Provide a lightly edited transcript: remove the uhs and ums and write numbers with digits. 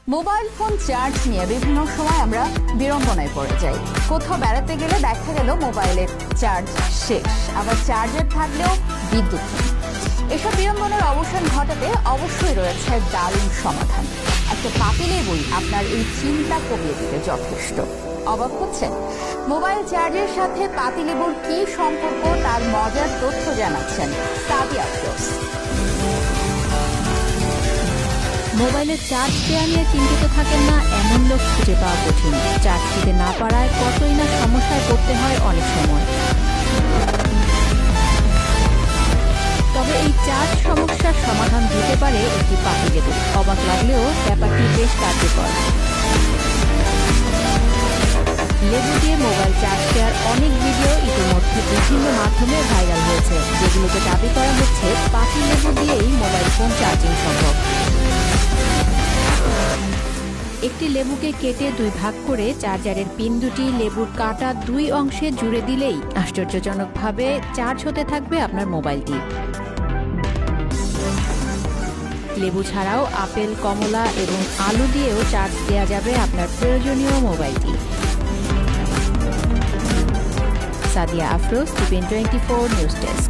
Mobile phone charge নিয়ে বিভিন্ন সময় আমরা বিড়ম্বনায় পড়ে যাই। কোথাও বেড়াতে গেলে দেখা গেল মোবাইলের চার্জ শেষ, আবার চার্জার থাকলেও বিদ্যুৎ নেই। এসব বিড়ম্বনার অবসান ঘটাতে অবশ্যই রয়েছে দারুণ সমাধান। একটা পাতিলেবুই আপনার এই চিন্তা কমিয়ে দিতে যথেষ্ট। অবাক হচ্ছেন? মোবাইল চার্জের সাথে পাতিলেবুর কি সম্পর্ক, তার মজার তথ্য জানাচ্ছেন সাদিয়া আফরোজ। মোবাইলের চার্জ দেওয়া নিয়ে চিন্তিত থাকেন না এমন লোক খুঁজে পাওয়া কঠিন। চার্জ দিতে না পারায় কতই না সমস্যায় পড়তে হয় অনেক সময়। তবে এই চার্জ সমস্যার সমাধান দিতে পারে একটি পাতিলেবু। অবাক লাগলেও ব্যাপারটি বেশ কার্যকর। লেবু দিয়ে মোবাইল চার্জ দেওয়ার অনেক ভিডিও ইতিমধ্যে বিভিন্ন মাধ্যমে ভাইরাল হয়েছে, যেগুলোতে দাবি করা হচ্ছে পাতিলেবু দিয়েই মোবাইল ফোন চার্জিং সম্ভব। একটি লেবুকে কেটে দুই ভাগ করে চার্জারের পিন দুটি লেবুর কাটা দুই অংশে জুড়ে দিলেই আশ্চর্যজনকভাবে চার্জ হতে থাকবে আপনার মোবাইলটি। লেবু ছাড়াও আপেল, কমলা এবং আলু দিয়েও চার্জ দেওয়া যাবে আপনার প্রয়োজনীয় মোবাইলটি। Sadia Afroz, TVN 24 news desk.